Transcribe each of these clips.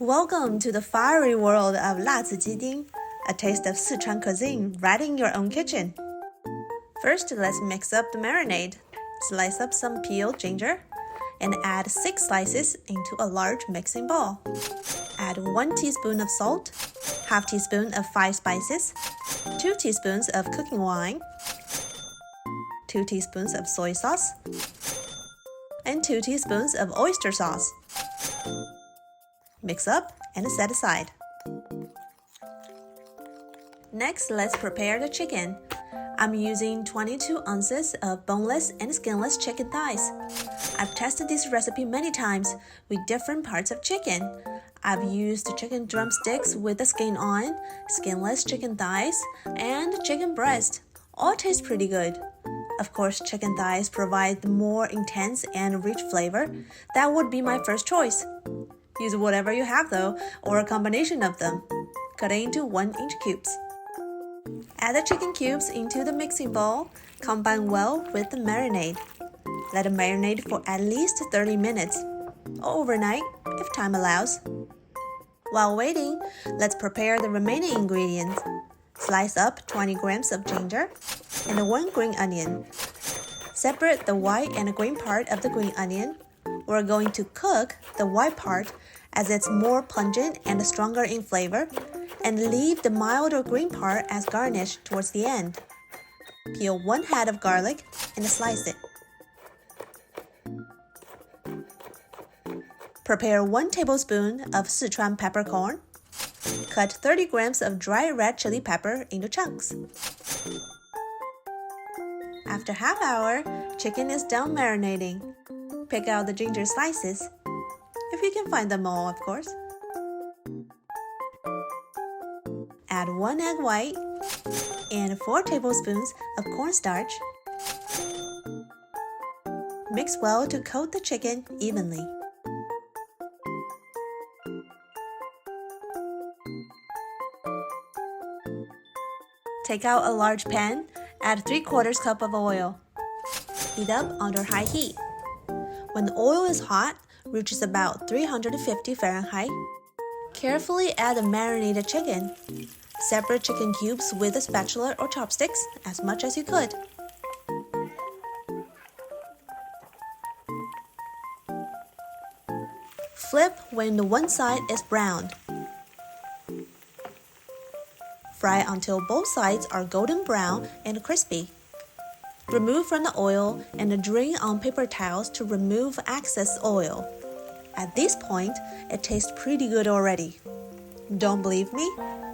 Welcome to the fiery world of 辣子鸡丁, a taste of Sichuan cuisine right in your own kitchen. First, let's mix up the marinade. Slice up some peeled ginger and add 6 slices into a large mixing bowl. Add 1 teaspoon of salt, half teaspoon of 5 spices, 2 teaspoons of cooking wine, 2 teaspoons of soy sauce, and 2 teaspoons of oyster sauce. Mix up and set aside. Next, let's prepare the chicken. I'm using 22 ounces of boneless and skinless chicken thighs. I've tested this recipe many times with different parts of chicken. I've used chicken drumsticks with the skin on, skinless chicken thighs, and chicken breast. All taste pretty good. Of course, chicken thighs provide the more intense and rich flavor. That would be my first choice. Use whatever you have though, or a combination of them. Cut it into 1-inch cubes. Add the chicken cubes into the mixing bowl. Combine well with the marinade. Let it marinate for at least 30 minutes, or overnight if time allows. While waiting, let's prepare the remaining ingredients. Slice up 20 grams of ginger and 1 green onion. Separate the white and green part of the green onion. We're going to cook the white part as it's more pungent and stronger in flavor, and leave the milder green part as garnish towards the end. Peel 1 head of garlic and slice it. Prepare 1 tablespoon of Sichuan peppercorn. Cut 30 grams of dry red chili pepper into chunks. After half hour, chicken is done marinating. Pick out the ginger slices, if you can find them all, of course. Add 1 egg white and 4 tablespoons of cornstarch. Mix well to coat the chicken evenly. Take out a large pan, add 3/4 cup of oil. Heat up under high heat. When the oil is hot, reaches about 350 Fahrenheit, carefully add the marinated chicken. Separate chicken cubes with a spatula or chopsticks as much as you could. Flip when the one side is browned. Fry until both sides are golden brown and crispy. Remove from the oil and drain on paper towels to remove excess oil. At this point, it tastes pretty good already. Don't believe me?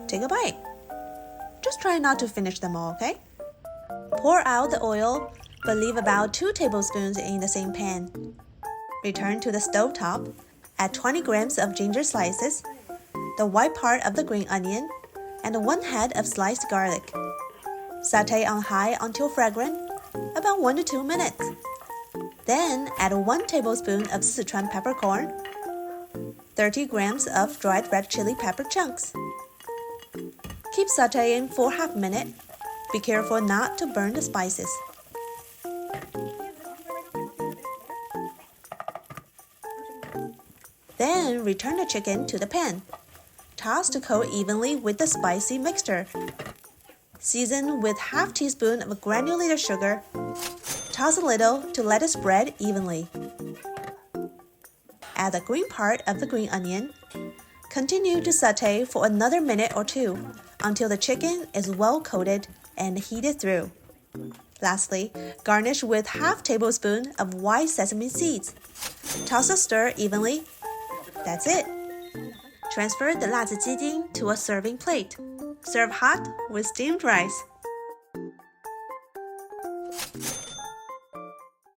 Take a bite. Just try not to finish them all, okay? Pour out the oil, but leave about 2 tablespoons in the same pan. Return to the stove top. Add 20 grams of ginger slices, the white part of the green onion, and 1 head of sliced garlic. Sauté on high until fragrant, about 1 to 2 minutes. Then add 1 tablespoon of Sichuan peppercorn, 30 grams of dried red chili pepper chunks. Keep sautéing for half a minute. Be careful not to burn the spices. Then return the chicken to the pan. Toss to coat evenly with the spicy mixture. Season with half teaspoon of granulated sugar. Toss a little to let it spread evenly. Add the green part of the green onion. Continue to sauté for another minute or 2 until the chicken is well coated and heated through. Lastly, garnish with half tablespoon of white sesame seeds. Toss and stir evenly. That's it. Transfer the 辣子鸡丁 to a serving plate. Serve hot with steamed rice.